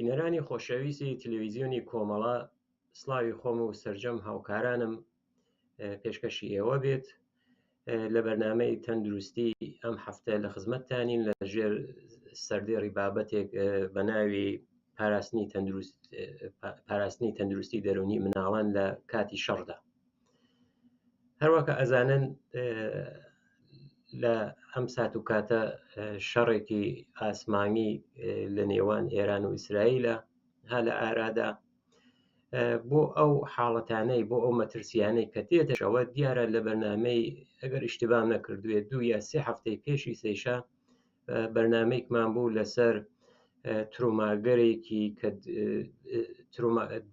بینەرانی خۆشەویستی تەلەڤیزیۆنی کۆمەڵە، سڵاوی خۆم و سەرجەم هاوکارانم پێشکەشی ئێوە بێت لە بەرنامەی تەندروستی ئەم هەفتە لە خزمەتتانین لە ژێر سەردێڕی بابەتێک بە ناوی پاراستنی تەندروستی دەرونی مناڵان لە کاتی شەڕدا. هەروەکە ئەزانن لە ئەم سات و کاتە شەڕێکی ئاسمانی لە نێوان ئێران و ئیسرائیلە ها لە ئارادا. بۆ ئەو حاڵەتانەی بۆ ئەو مەترسیانەی کە تێتەشەوە دیارە لە بەرنامەی ئەگەر ئیشتیبام نەکردوێت 2 یا 3 هەفتەی پێشی سەیشە بەرنامەیەکمان بوو لەسەر ترۆماگەرێکی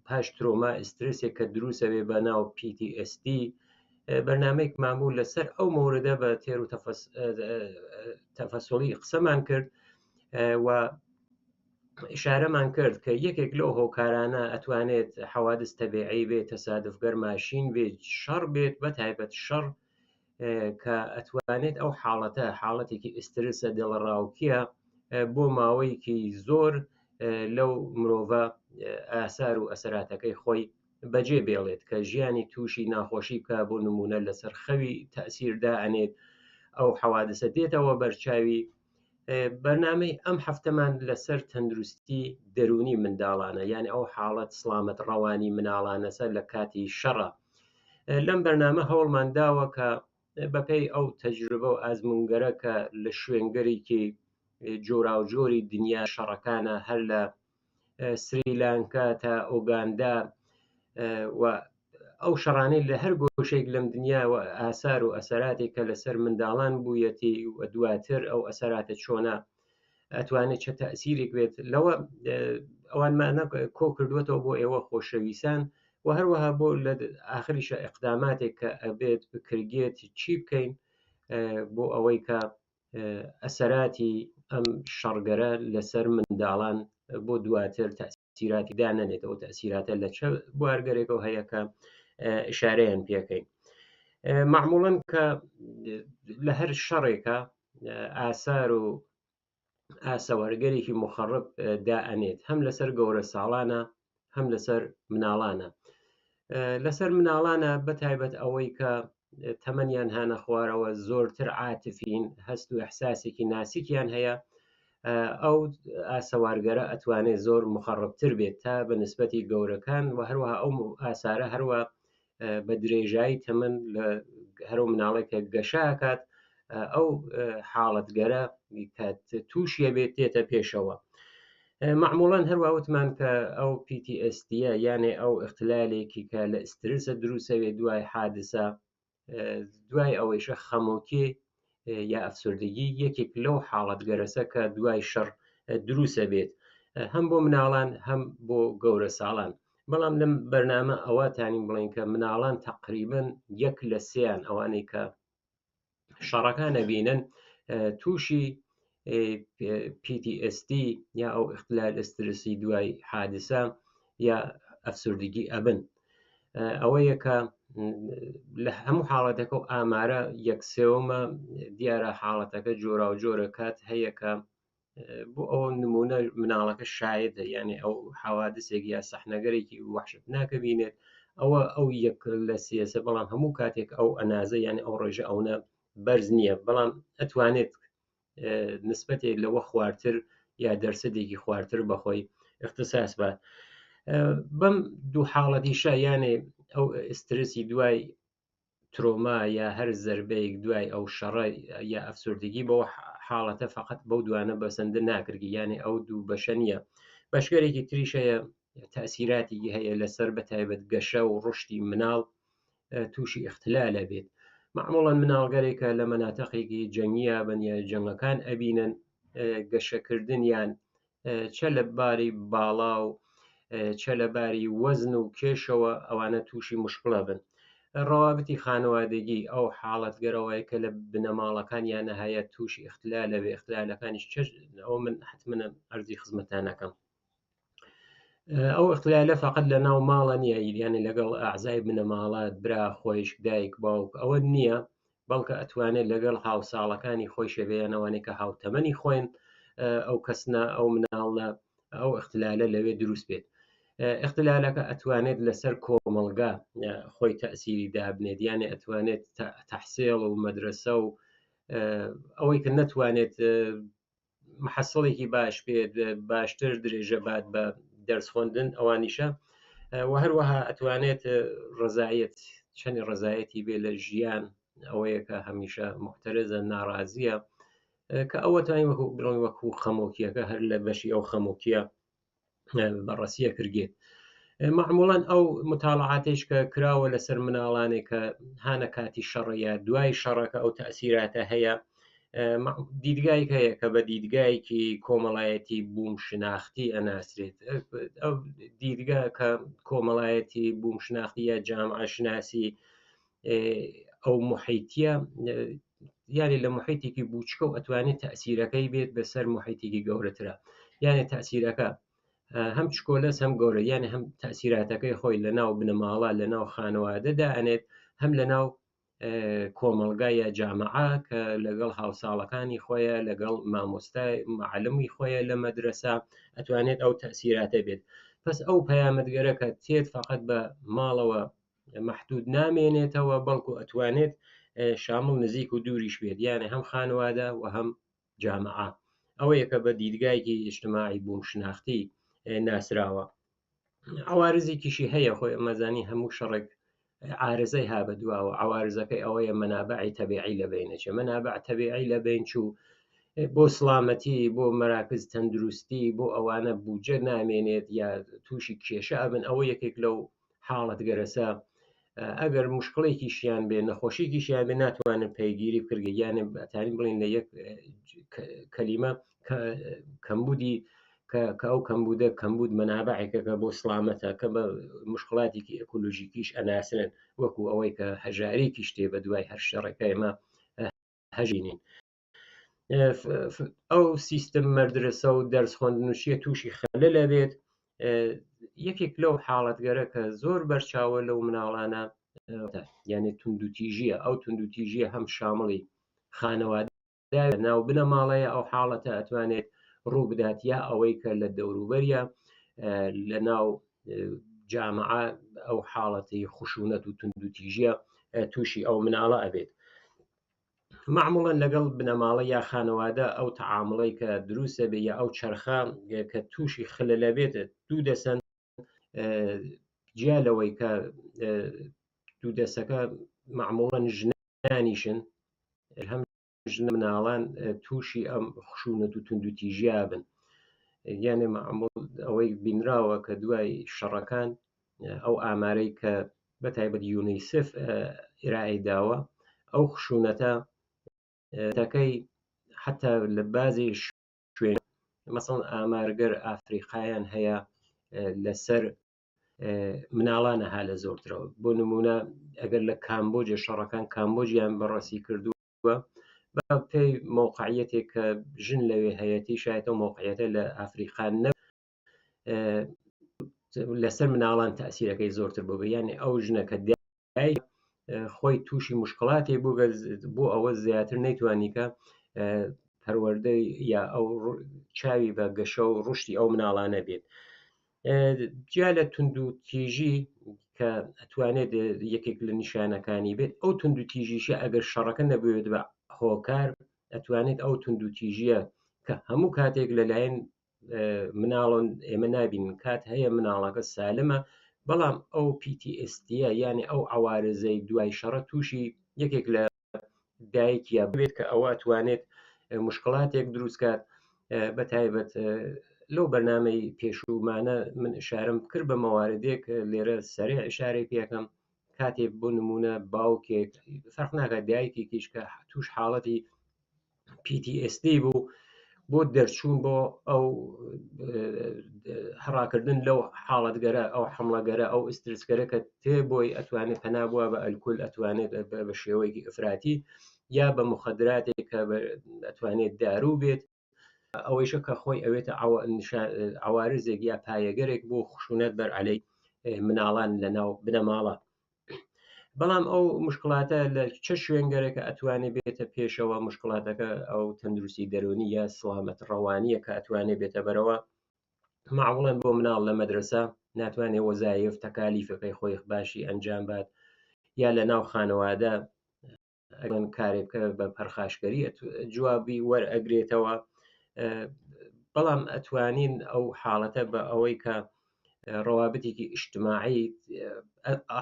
پاش ترۆما ئسترسێک کە دروستەوێ بە ناو PTSD. بەرنامەیەکمان بوو لەسەر ئەو مۆردە بە تێر و تەفەسڵی قسەمان کرد و ئشارەمان کرد کە یەکێک لەو هۆکارانە ئەتوانێت حەوادث تەبیعی بێت، تەسادفگەر ماشین بێت، شەڕ بێت، بە تایبەت شەڕ کە ئەتوانێت ئەو حاڵەتێکی ئسترسە دڵڕاوکیە بۆ ماوەیەکی زۆر لەو مرۆڤە ئاسار و ئەسەراتەکەی خۆی بەجێ بێڵێت کە ژیانی تووشی ناخۆشی بکە. بۆ نمونە لەسەر خەوی تەئسیردا ئەنێت ئەو حەوادثە دێتەوە بەرچاوی. بەرنامەی ئەم هەفتەمان لەسەر تەندروستی دەرونی منداڵانە، یعنی ئەو حاڵەت سڵامەت ڕەوانی مناڵانە سەر لە کاتی شەڕە. لەم بەرنامە هەوڵمان داوە کە بەپێی ئەو تەجروبە و ئازموونگەرە کە لە شوێنگەرێکی جۆراوجۆری دنیا شەڕەکانە هەر لە سریلانکا تا ئۆگاندا و ئەو شەڕانەی لە هەر گۆشێک لەم دنیا و ئاسار و ئەسەراتێکە لەسەر منداڵان بوویەتی و دواتر ئەو ئەسەراتە چۆنە ئەتوانێت چه تەئسیرێک بێت لەوە ئەوانمانە کۆ کردوێتەوە بۆ ئێوە خۆشەویستان و هەروەها بۆ لە ئاخریشە ئەقداماتێک کە ئەبێت بکرگێت چی بکەین بۆ ئەوەی کە ئەسەراتی ئەم شەڕگەرە لەسەر منداڵان بۆ دواتر تەئسیراتی دانەنێتەوە. تەئسیراتە لە چه بوارگەرێکەوە هەیە کە ئشارەیان پێکەین. معموڵەن کە لە هەر شەڕێکە ئاسار و ئاسەوەرگەرێکی مخەڕب دائەنێت، هەم لەسەر گەورە ساڵانە هەم لەسەر مناڵانە. لەسەر مناڵانە بەتایبەت ئەوەی کە تەمەنیان هانە خوارەوە زۆرتر عاتفین، هەست و ئەحساسێکی ناسیکیان هەیە، ئەو ئاسەوارگەرە ئەتوانێت زۆر مخەڕبتر بێت تا بە نسبەتی گەورەکان و هەروەها ئەو ئاسارە هەروە بە درێژایی تەمەن لە هەرو مناڵێکە گەشاکات ئەو حاڵەتگەرە کە تووشیە بێت تێتە پێشەوە. معموڵەن هەروە وتمان کە ئەو PTSDە یانێ ئەو اختلالێکی کە لە ئسترسە دروستەوێ دوای حادسە، دوای ئەوەیشە خەمۆکی یا ئەفسردگی یەکێک لەو حاڵەتگەرەسە کە دوای شەڕ دروستە بێت، هەم بۆ مناڵان هەم بۆ گەورە ساڵان. بەڵام لەم بەرنامە ئەواتانی بڵین کە مناڵان تقریبن 1/3 ئەوانەی کە شەڕەکانە بینن تووشی PTSD یا ئەو اختلال ئسترسی دوای حادسە یا ئەفسردگی ئەبن. ئەوەیە کە لە هەموو حاڵەتەکە و ئامارە 1/3 دیارە حاڵەتەکە جۆرا و جۆرە کات هەیە کە بۆ ئەو نمونە مناڵەکە شاید یعنی ئەو حەوادثێک یا سەحنەگەرێکی وحشت ناکە بینێت، ئەو 1/3، بەڵام هەموو کاتێک ئەو ئەنازە یعنی ئەو ڕێژە ئەوە بەرز نییە، بەڵام ئەتوانێت نسبەتێک لەوە خوارتر یا دەرسەدێکی خوارتر بەخۆی اختصاص بات. بەم دوو حاڵەتیشە یانێ ئەو ئسترسی دوای ترۆما یا هەر زەربەیەک دوای ئەو شەڕە یا ئەفسردگی بەوە حاڵەتە فقط بەو دوانە بەسەندە ناکردی، یانێ ئەو دوو بەشە نییە. بەشگەرێکی تریش هەیە تەئسیراتی هەیە لەسەر بەتایبەت گەشە و ڕشتی مناڵ تووشی اختلالە بێت. معموڵەن مناڵگەرێکە لە مەناتەقێکی جەنگیە بن یا جەنگەکان ئەبینن گەشەکردنیان چە لە باری باڵا و چە لە باری وەزن و کێشەوە ئەوانە تووشی مشکڵە بن. ڕەوابەتی خانەوادەگی ئەو حاڵەتگەرەوەی کە لە بنەماڵەکانیانە هەیە تووشی اختلالە بێ، اختلالەکانیش ئەو من حتممە ئەرزی خزمەتانەکەم. ئەو اختلالە فقط لە ناو ماڵە نییە، یعنی لەگەڵ ئەعزای بنەماڵات برا خۆیش دایک باوک ئەوە نییە، بەڵکە ئەتوانێت لەگەڵ هاوساڵەکانی خۆی شەوێنەوەی کە هاوتەمەنی خۆین ئەو کەسنە ئەو مناڵە ئەو اختلالە لەوێ دروست بێت. اختلالەکە ئەتوانێت لەسەر کۆمەڵگا خۆی تەسیری دابنێت، یانێ ئەتوانێت تەحسیڵ و مەدرسە و ئەوەی کە نەتوانێت محەسڵێکی باش بێت، باشتر درێژە بات بە دەرس خوێندن ئەوانیشە، و هەروەها ئەتوانێت ڕزایەت چەندی ڕزایەتی بێ لە ژیان، ئەوەیە کە هەمیشە محتەرزە ناڕازیە، کە ئەوە توانین وەکو بڵین وەکو خەمۆکیەکە هەر لە بەشی ئەو خەمۆکیە بەڕەسیە کردێت. معموڵەن ئەو متاڵعاتێش کە کراوە لەسەر مناڵانێک کە هانە کاتی شەڕەیە دوای شەڕەکە ئەو تەسیراتە هەیە، دیدگایك هەیە کە بە دیدگایکی کۆمەڵایەتی بووم شناختی ئەناسرێت. ئەو دیدگا کە کۆمەڵایەتی بووم شناختی یا جامعە شناسی ئەو محیتیە، یانی لە محیتێکی بوچکە و ئەتوانێت تەسیرەکەی بێت بەسەر محیتێکی گەورەترە، یانێ تەسیرەکە هەم چکۆلەس هەم گەورە، یانە هەم تەسیراتەکەی خۆی لە ناو بنەماڵە لە ناو خانەوادەدا ئەنێت، هەم لە ناو کۆمەلگای یا جامعە کە لەگەڵ هاوساڵەکانی خۆیە، لەگەڵ مامۆستای معلمی خۆیە لە مەدرسە ئەتوانێت ئەو تەسیراتە بێت. پس ئەو پەیامەتگەرە کە تێت فقط بە ماڵەوە محدود نامێنێتەوە، بەڵکو ئەتوانێت شامل نزیک و دووریش بێت، یانە هەم خانوادە و هەم جامعە. ئەوەیە کە بە دیدگایکی ئیجتماعی بووم شناختی ناسراوە. عوارزێکیشی هەیە، خۆی ئەمەزانی هەموو شەڕێک عارزەی ها بە دواوە، عوارزەکەی ئەوەیە مەنابعی تەبیعی لە بینەچێ، مەنابع تەبیعی لە بین چوو بۆ سڵامەتی، بۆ مەراکز تەندروستی، بۆ ئەوانە بوجە نامێنێت یا تووشی کێشە ئەبن. ئەوە یەکێک لەو حاڵەت گەرەسە ئەگەر مشکڵێکیشیان بێ، نەخۆشیێکیشیان بێ، ناتوانن پەیگیری بکرێ، یانە ئەتانی بڵین لە یەک کەلیمە کەمبودی کە ئەو کەمبودە کەمبود مەنابعێکەکە بۆ سڵامەتە کە بە مشکڵاتێکی ئەکۆلۆژیکیش ئەناسرن، وەکو ئەوەی کە هەژارێکی شتێ بە دوای هەر شەڕەکە ئێمە هەژینین. ئەو سیستم مەدرسە و دەرس خوێندنوشیە تووشی خەلەلە بێت. یەکێک لەو حاڵەتگەرە کە زۆر بەرچاوە لەو مناڵانە یعنی توندوتیژیە، ئەو توندوتیژیە هەم شامڵی خانەوادە ناو بنەماڵەیە، ئەو حاڵەتە ئەتوانێت ڕوو بدات، یا ئەوەی کە لە دەوروبەریە لە ناو جامعە ئەو حاڵەتی خشونەت و توندوتیژیە تووشی ئەو مناڵە ئەبێت. معموڵەن لەگەڵ بنەماڵە یا خانەوادە ئەو تەعامڵی کە دروستە بێ یا ئەو چەرخە کە تووشی خلەلە بێت دوو دەسەن، جیا لەوەی کە دوو دەسەکە معموڵەن ژنانیشن، هەم ژن مناڵان تووشی ئەم خشونەت و توندوتیژیا بن. یانێ معموڵ ئەوەی بینراوە کە دوای شەڕەکان ئەو ئامارەی کە بەتایبەت یونیسف ئێرای داوە، ئەو خشونەتە تەکەی حتا لە بازی شوێن مەسەڵەن ئامارگەر ئافریقایان هەیە لەسەر مناڵانە ها لە زۆرترەوە. بۆ نمونە ئەگەر لە کامبۆجە شەڕەکان کامبۆجیان بەڕاستی کردووە بە پێی مۆقعیەتێک کە ژن لەوێ هەیەی شایەتە مۆقعیەتە لە ئافریقان نە لەسەر مناڵان تەسیرەکەی زۆرتر بوو، یعنی ئەو ژنەکە دای خۆی تووشی مشکڵاتی بۆ ئەوە زیاتر نەیتوانیکە پەروەردە یا ئەو چاوی بە گەشە و ڕشتی ئەو مناڵانە بێت. جیا لە توندوتیژی کە ئەتوانێت یەکێک لە نیشانەکانی بێت، ئەو توندوتیژیشە ئەگەر شەڕەکە نەبوێت بە هۆکار ئەتوانێت ئەو توندوتیژیە کە هەموو کاتێک لەلایەن مناڵن ئێمە نابین، کات هەیە مناڵەکە سالمە، بەڵام ئەو PTSDە یعنی ئەو عوارزەی دوای شەڕە تووشی یەکێک لە دایکە بێت کە ئەوە ئەتوانێت مشکڵاتێک دروستکات. بەتایبەت لەو بەرنامەی پێشوومانە من ئشارەم کرد بە مەواردێک، لێرە سەریع ئشارەی پێکەم. کاتێک بۆ نمونە باوکێک فەرق ناکات دایکێکیش کە تووش حاڵەتی PTSD بوو، بۆ دەرچوون بۆ ئەو هەڕاکردن لەو حاڵەتگەرە، ئەو حملەگەرە، ئەو ئسترسگەرە کە تێ بۆی ئەتوانێت پەنا بووە بە ئەلکول، ئەتوانێت بە شێوەیەکی ئەفراتی یا بە مخدراتێک کە ئەتوانێت دارو بێت، ئەوەیشە کە خۆی ئەوێتە عوارزێک یا پایەگەرێک بۆ خشونەت بەر عەلەی مناڵان لە ناو بنەماڵە. بەڵام ئەو مشکڵاتە لە چه شوێنگەرێکە ئەتوانێت بێتە پێشەوە، مشکڵاتەکە ئەو تەندروستی دەرونی یا سڵامەت ڕەوانیە کە ئەتوانێت بێتە بەرەوە معموڵەن بۆ مناڵ لە مەدرسە ناتوانێت وەزایف تەکالیفەکەی خۆی باشی ئەنجام بات، یا لە ناو خانەوادە ئەگەن کارێک بکە بە پەرخاشگەری جوابی وەرئەگرێتەوە، بەڵام ئەتوانین ئەو حاڵەتە بە ئەوەی کە ڕەوابەتێکی ئیجتماعی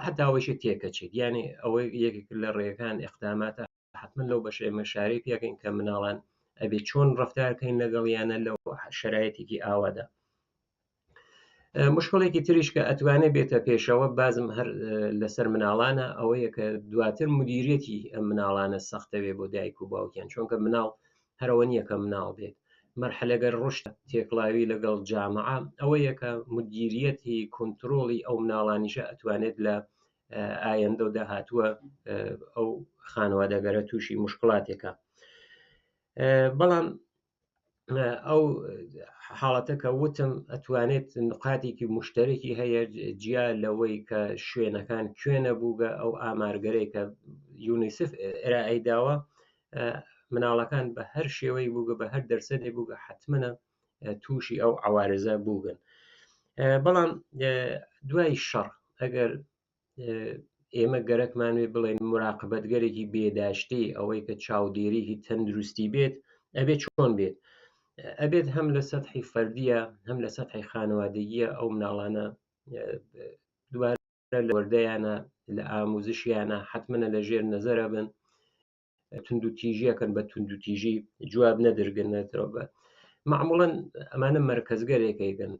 حتا ئەوەیشی تێکەچێت، یعنی ئەوەی یەکێک لە ڕێەکان ئیقداماتە حتمما لەو بەشەی مەشارەی پێکەین کە مناڵان ئەبێ چۆن ڕەفتارکەین لەگەڵیانە لەو شەرایەتێکی ئاوادا. مشکڵێکی تریش کە ئەتوانێت بێتە پێشەوە بازم هەر لەسەر مناڵانە ئەوەیە کە دواتر مدیریەتی ئەم مناڵانە سەختەوێ بۆ دایک و باوکیان، چونکە مناڵ هەرەوە نییە کە مناڵ بێت، مەرحلەگەر ڕشت تێکڵاوی لەگەڵ جامعە ئەوەیە کە مدیریەتی کۆنتترۆڵی ئەو مناڵانیشە ئەتوانێت لە ئایندە و داهاتووە ئەو خانوادەگەرە تووشی مشکڵاتێکە. بەڵام ئەو حاڵەتە کە وتم ئەتوانێت نقاتێکی مشتەرەکی هەیە جیا لەوەی کە شوێنەکان کوێنە بووگە ئەو ئامارگەرەی کە یونیسف ئێرائەی داوە مناڵەکان بە هەر شێوەی بووگە بە هەر دەرسەدێ بووگە حتممە تووشی ئەو عوارزە بووگن. بەڵام دوای شەڕ ئەگەر ئێمە گەرەکمانوێ بڵێن مراقبەتگەرێکی بێداشتی ئەوەی کە چاودێریکی تەندروستی بێت ئەبێت چۆن بێت، ئەبێت هەم لە سەتحی فەردیە هەم لە سەتحی خانوادەگیە ئەو مناڵانە دوارە لە وەردەیانە لە ئاموزشیانە حتممە لە ژێر نەزەرە بن، تونند و تیژیەکەن بە تونند و تیژی جواب نەدرگنێتەوە بە معموڵەن ئەمانە مەرکەزگەرێکەکەن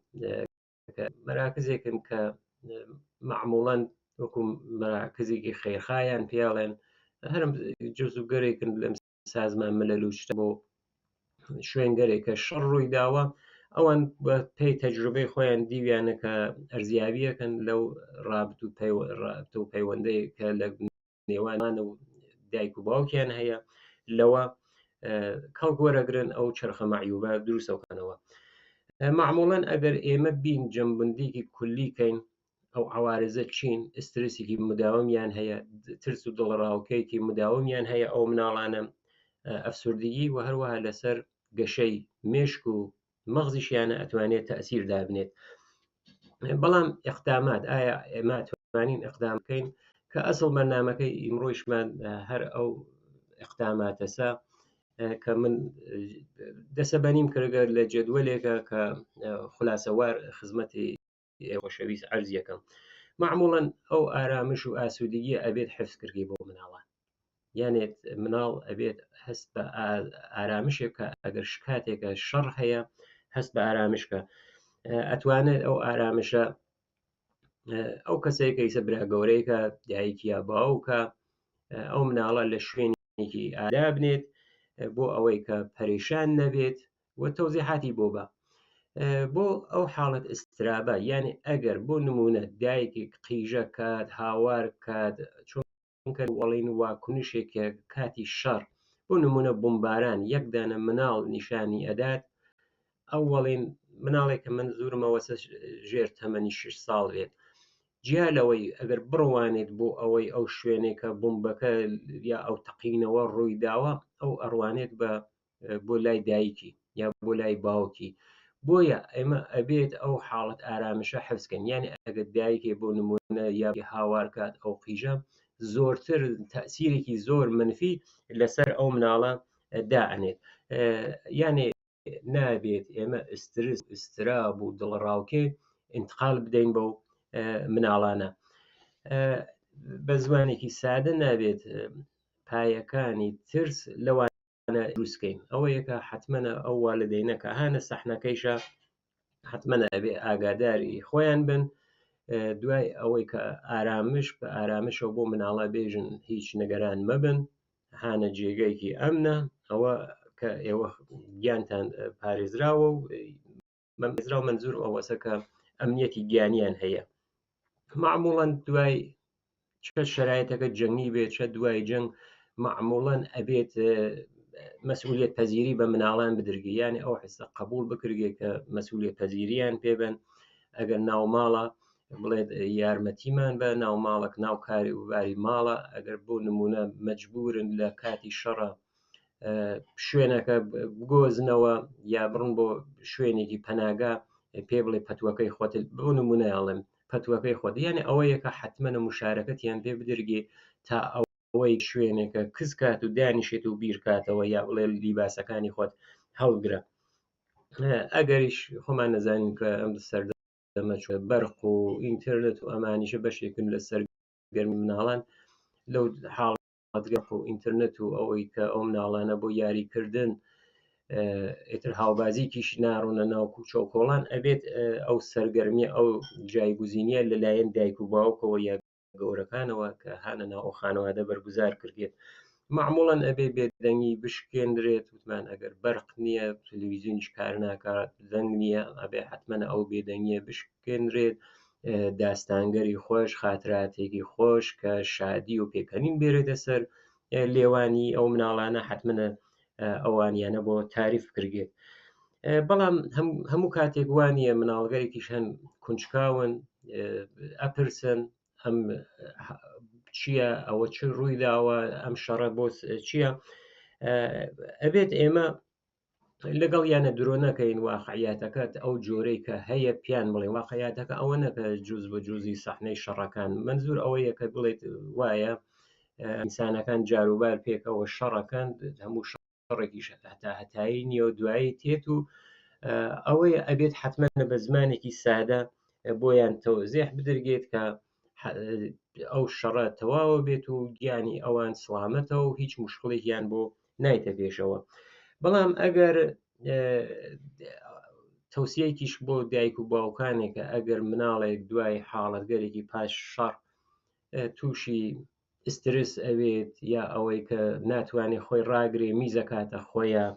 مەراکزێکن کە معموڵەن وەکو مەراکزێکی خێرخایان پیاڵێن هەرم جزوگەرێکن لەم سازمان مەلەلوشتە بۆ شوێنگەرێکە شەڕ ڕووی داوە ئەوان بە پێی تەجروبەی خۆیان دیویانە کە ئەرزیابیەکەن لەو ڕابط و پەیوەندەی کە لە نێوانانە و دایک و باوکیان هەیە لەوە کەڵگوەرەگرن ئەو چرخە مەعیوبە دروستەکەنەوە. معموڵەن ئەگەر ئێمە بین جەمبندێکی کولیکەین ئەو عوارزە چین ئسترسێکی مداومیان هەیە، ترس و دڵڕاوکەیەکی مداومیان هەیە ئەو مناڵانە، ئەفسوردگی و هەروەها لەسەر گەشەی مێشک و مەغزیشیانە ئەتوانێت تەئسیر دابنێت. بەڵام ئیقدامات ئایا ئێمە توانین ئیقدام بکەین کە ئەسڵ بەرنامەکەی ئیمڕۆیشمان هەر ئەو ئیقداماتەسا کە من دەسەبەنیم کردگە لە جدوەلێکە کە خولاسەوار خزمەتی خۆشەویست عەرز یەکەم. معموڵەن ئەو ئارامش و ئاسوودگیە ئەبێت حفز کردی بۆ مناڵان، یانێت مناڵ ئەبێت هەست بە ئارامشێک کە ئەگەر شکاتێکە شەڕ هەیە هەست بە ئارامشکە، ئەتوانێت ئەو ئارامشە ئەو کەسێکە ئیسە برا گەورەیەکە دایکی یا باوکە ئەو مناڵە لە شوێنێکی ئادا بنێت بۆ ئەوەی کە پەریشان نەبێت و تەوزیحاتی بۆ بە بۆ ئەو حاڵەت ئسترابە، یعنی ئەگەر بۆ نمونە دایکێک قیژە کات هاوار کات چونکە وەڵین واکنشێکە کاتی شەڕ بۆ نمونە بمباران یەکدانە مناڵ نیشانی ئەدات، ئەو وەڵین مناڵێکە من زورمەوە ژێر تەمەنی 6 ساڵ بێت، جیا لەوەی ئەگەر بڕوانێت بۆ ئەوەی ئەو شوێنێکە بمبەکە یا ئەو تەقینەوە ڕووی داوە ئەو ئەڕوانێت بۆ لای دایکی یا بۆ لای باوکی، بۆیە ئێمە ئەبێت ئەو حاڵەت ئارامشە حفزکەین، یعنی ئەگەر دایکێ بۆ نمونە یا هاوار کات ئەو قیژە زۆرتر تەئسیرێکی زۆر منفی لەسەر ئەو مناڵە دائنێت، یعنی نابێت ئێمە ئسترس ئستراب و دڵڕاوکێ انتقال بدەین بەو مناڵانە. بە زمانێکی سادە نابێت پایەکانی ترس لەوانە دروستکەین، ئەوە یەکە حتممە ئەو والدینەکە هانە سەحنەکەیشە حتممە ئەبێ ئاگاداری خۆیان بن، دوای ئەوەی کە ئارامش بە ئارامشەوە بۆ مناڵە بێژن هیچ نەگەران مەبن، هانە جێگەیەکی ئەمنە ئەوە کە ئێوە گیانتان پارێزراوە و مەزراو منزور ئەوەسە کە ئەمنیەتی گیانیان هەیە. معموڵەن دوای چه شرایطەکە جەنگی بێت چە دوای جەنگ معموڵەن ئەبێت مەسئولیت پەزیری بە مناڵان بدرگی، یانی ئەو حسە قبول بکرگێ کە مەسئولیت پەزیریان پێبن، ئەگەر ناوماڵە بڵێت یارمەتیمان بە ناوماڵک ناو کاری وباری ماڵە، ئەگەر بۆ نمونە مەجبورن لە کاتی شەڕە شوێنەکە بگۆزنەوە یا بڕن بۆ شوێنێکی پەناگا پێ بڵێ پەتوەکەی خۆت بۆ نمونەیاڵم پەتوەکەی خۆت یعنی ئەوەیەکە حتممە مشارەکەتیان پێ بدرگێ تا ئەوەی شوێنێکە کز کات و دانیشێت و بیرکاتەوە یا بڵێ لیباسەکانی خۆت هەڵگرە ئەگەریش خۆمان نەزانین کە ئەم سەردەمە بەرق و ئینترنێت و ئەمانیشە بەشێکن لە سەرگەرمی مناڵان لەو حاڵەتگەڕ و ئینترنێت و ئەوەی کە ئەو مناڵانە بۆ یاریکردن ئیتر هاوبازیکیش ناڕوونە ناو کوچە و کۆڵان ئەبێت ئەو سەرگەرمیە ئەو جایگوزینیە لەلایەن دایک و باوکەوە یا گەورەکانەوە کە هانە ناو ئەو خانەوادە بەرگوزار کردێت معموڵەن ئەبێ بێدەنگی بشکێندرێت وتمان ئەگەر بەرق نییە تەلەڤیزیۆنیش کار ناکات دەنگ نییە ئەبێ حتممە ئەو بێدەنگیە بشکێنرێت داستانگەری خۆش خاتراتێکی خۆش کە شادی و پێکەنین بێرێتە سەر لێوانی ئەو مناڵانە حتممە ئەوانیانە بۆ تاریف کردێت بەڵام هەموو کاتێک وانە مناڵگەرێکیش هەن کونجکاون ئەپرسن ئەم چییە ئەوە چ ڕووی داوە ئەم شەڕە بۆ چییە ئەبێت ئێمە لەگەڵ یانە درۆ نەکەین واقعیاتەکەت ئەو جۆرەی کە هەیە پیان بڵێ واقعیاتەکە ئەوە نەکە جوز بە جوزی سەحنەی شەڕەکان منزور ئەوەیە کە بڵێت وایە ئینسانەکان جاروبار پێکەوە شەڕەکەن هەموو شەڕێکی هەتا هەتایی نیە و دوایی تێت و ئەوەی ئەبێت حتممە بە زمانێکی سادە بۆیان تەوزێح بدرگێت کە ئەو شەڕە تەواوە بێت و گیانی ئەوان سڵامەتەوە و هیچ مشکڵێکیان بۆ نایتە پێشەوە بەڵام ئەگەر تەوسیەکیش بۆ دایک و باوکانێکە ئەگەر مناڵێک دوای حاڵەتگەرێکی پاش شەڕ تووشی ئسترس ئەوێت یا ئەوەی کە ناتوانێت خۆی ڕاگرێ میزەکاتە خۆیان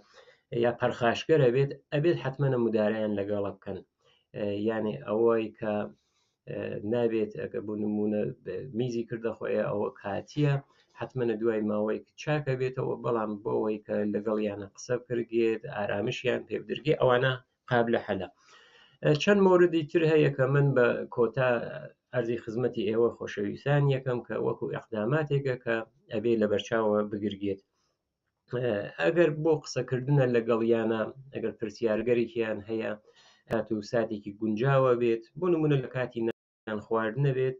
یا پەرخاشگەرە بێت ئەبێت حتممە مدارایان لەگەڵە بکەن یعنی ئەوەی کە نابێت ئەگە بۆ نمونە میزی کردە خۆیە ئەوە کاتیە حتممە دوای ماوەی چاکە بێتەوە بەڵام بۆەوەی کە لەگەڵیانە قسە کردێت ئارامشیان پێ بدرگێ ئەوانە قابلە حەلە چەند موردی تر هەیە کە من بە کۆتا ئەرزی خزمەتی ئێوە خۆشەویستان یەکەم کە وەکو ئەقداماتێکە کە ئەبێ لە بەرچاوە بگرگێت ئەگەر بۆ قسەکردنە لەگەڵیانە ئەگەر پرسیارگەرێکیان هەیە هات و ساتێکی گونجاوە بێت بۆ نمونە لە کاتی نان خواردنە بێت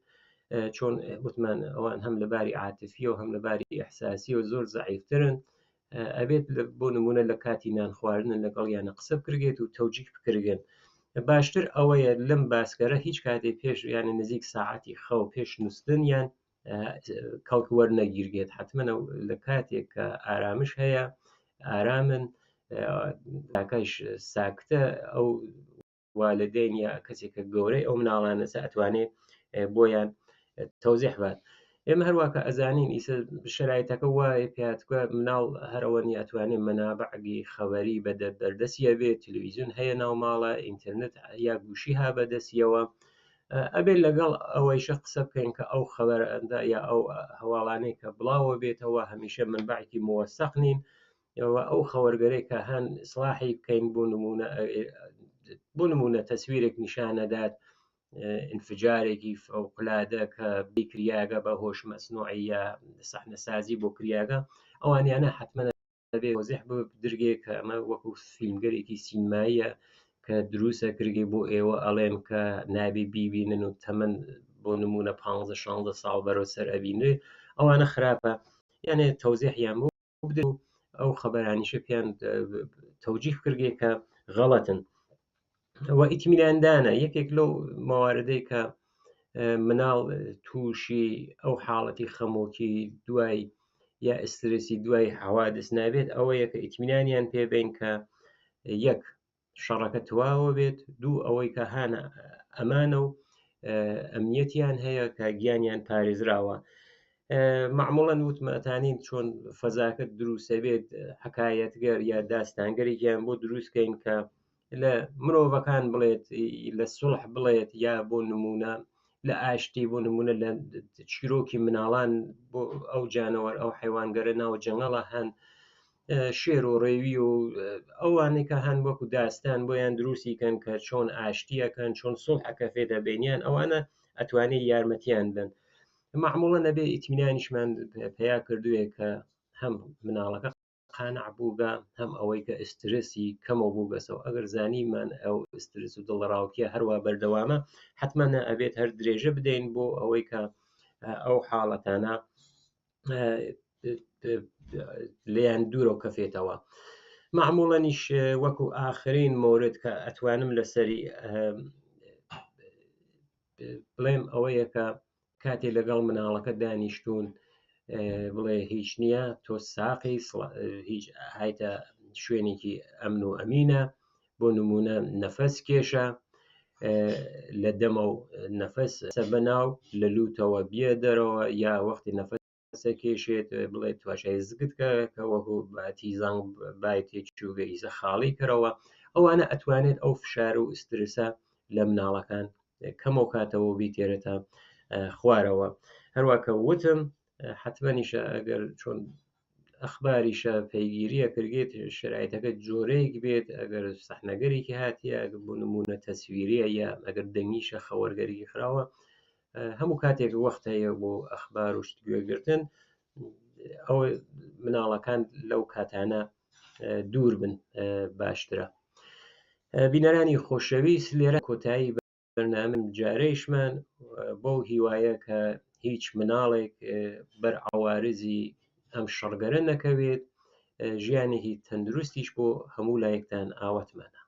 چۆن وتمان ئەوان هەم لەباری عاتفی و هەم لەباری ئەحساسی و زۆر زەعیفترن ئەبێت بۆ نمونە لە کاتی نان خواردن لەگەڵیانە قسە بکرێت و تەوجیه بکرێن باشتر ئەوەیە لەم باسکەرە هیچ کاتێک پێش یانە نزیک ساعتی خەو پێش نووسن یان کەڵک وەرنەگیرگێت حتممە لە کاتێک کە ئارامش هەیە ئارامن تاکەش ساکتە ئەو والدین یا کەسێکە گەورەی ئەو مناڵانە ئەتوانێت بۆیان تەوزیح بات ئێمە هەروواکە ئەزانین ئیسە شرایطەکە وایە پێاتکە مناڵ هەرەوەنی ئەتوانێت مەنابعگی خەوەری بەردەستیە بێت تەلەڤیزیۆن هەیە ناو ماڵە ئینترنێت یا گوشی ها بەدەستیەوە ئەبێت لەگەڵ ئەوەیشە قسە بکەین کە ئەو خەوەرەندا یا ئەو هەواڵانەی کە بڵاوە بێتەوە هەمیشە منبعکی مۆسەق نین ئەو خەوەرگەرەی کە هەن ئیسلاحی بکەین بۆ نمونە تەسویرێک نیشانەدات انفجارێکی فەوقلادە کە بیکریاگە بە هۆش مەسنوعی یا سەحنەسازی بۆ کریاگە ئەوانیانە حتممە بێ وەزیح بدرگێ کە ئەمە وەکو فیلمگەرێکی سینماییە کە دروستە کردی بۆ ئێوە ئەڵێم کە نابێ بیبینن و تەمەن بۆ نمونە 15-16 ساڵ بەرەو سەر ئەبینێ ئەوانە خراپە یانێ تەوزیحیان بۆ بدە و ئەو خەبەرانیشە پێیان تەوجیه کردێ کە غەڵەتن و ئیتمیناندانە یەکێک لەو مەواردەی کە مناڵ تووشی ئەو حاڵەتی خەمۆکی دوای یا ئسترسی دوای حەوادث نابێت ئەوەیە کە ئیتمینانیان پێبین کە یەک شەڕەکە تەواوە بێت دوو ئەوەی کە هانە ئەمانە و ئەمنیەتیان هەیە کە گیانیان پارێزراوە معموڵەن وتمەتانین چۆن فەزاکە دروستە بێت حکایەتگەر یا داستانگەرێکیان بۆ دروستکەین کە لە مرۆڤەکان بڵێت لە سوڵح بڵێت یا بۆ نمونە لە ئاشتی بۆ نمونە لە چیرۆکی مناڵان بۆ ئەو جانەوەر ئەو حیوانگەرە ناو جەنگەڵە هەن شێر و ڕێوی و ئەوانەی کە هەن وەکو داستان بۆیان دروستیکەن کە چۆن ئاشتیەکەن چۆن سوڵحەکە فێدە بینیان ئەوانە ئەتوانێت یارمەتیان بن معموڵە نەبێ ئیتمینانیشمان پیا کردووێ کە هەم مناڵەکە قانع بوو بە هەم ئەوەی کە ئسترسی کەمەوە بوو بەسەوە ئەگەر زانیمان ئەو ئسترس و دڵڕاوکیە هەروە بەردەوامە حتمما ئەبێت هەر درێژە بدەین بۆ ئەوەی کە ئەو حاڵەتانە لێیان دوورە کەفێتەوە. معموڵەنیش وەکو ئاخرین مورد کە ئەتوانم لەسەری بڵێم ئەوەیە کە کاتێ لەگەڵ مناڵەکە دانیشتون بڵێ هیچ نییە تۆ ساقی هیچ هایتە شوێنێکی ئەمن و ئەمینە بۆ نمونە نەفەس کێشە لە دەمە و نەفەس بەناو لە لوتەوە بیە دەرەوە یا وەختی نەفەسە کێشێت بڵێ تواشای زگت کە وەکو تیزان بای تێچووگە ئیزە خاڵی کەرەوە ئەوانە ئەتوانێت ئەو فشار و ئسترسە لە مناڵەکان کەمەوە کاتەوە بیتێرێتە خوارەوە. هەروواکە وتم حتممەنیشە ئەگەر چۆن ئەخباریشە پەیگیریە کردێت شرایەتەکە جۆرەیەک بێت ئەگەر سەحنەگەرێکی هاتیە بۆ نمونە تەسویریە یا ئەگەر دەنگیشە خەوەرگەری خراوە هەموو کاتێک وەخت هەیە بۆ ئەخبار و شتگوێگرتن ئەو مناڵەکان لەو کاتانە دوور بن باشترە. بینەرانی خۆشەویست لێرە کۆتایی بەرنامەم جارەیشمان بۆ هیوایە کە هیچ مناڵێک بەر عوارزی ئەم شەڕگەرە نەکەوێت ژیانێکی تەندروستیش بۆ هەموو لایەکتان ئاوەتمانە.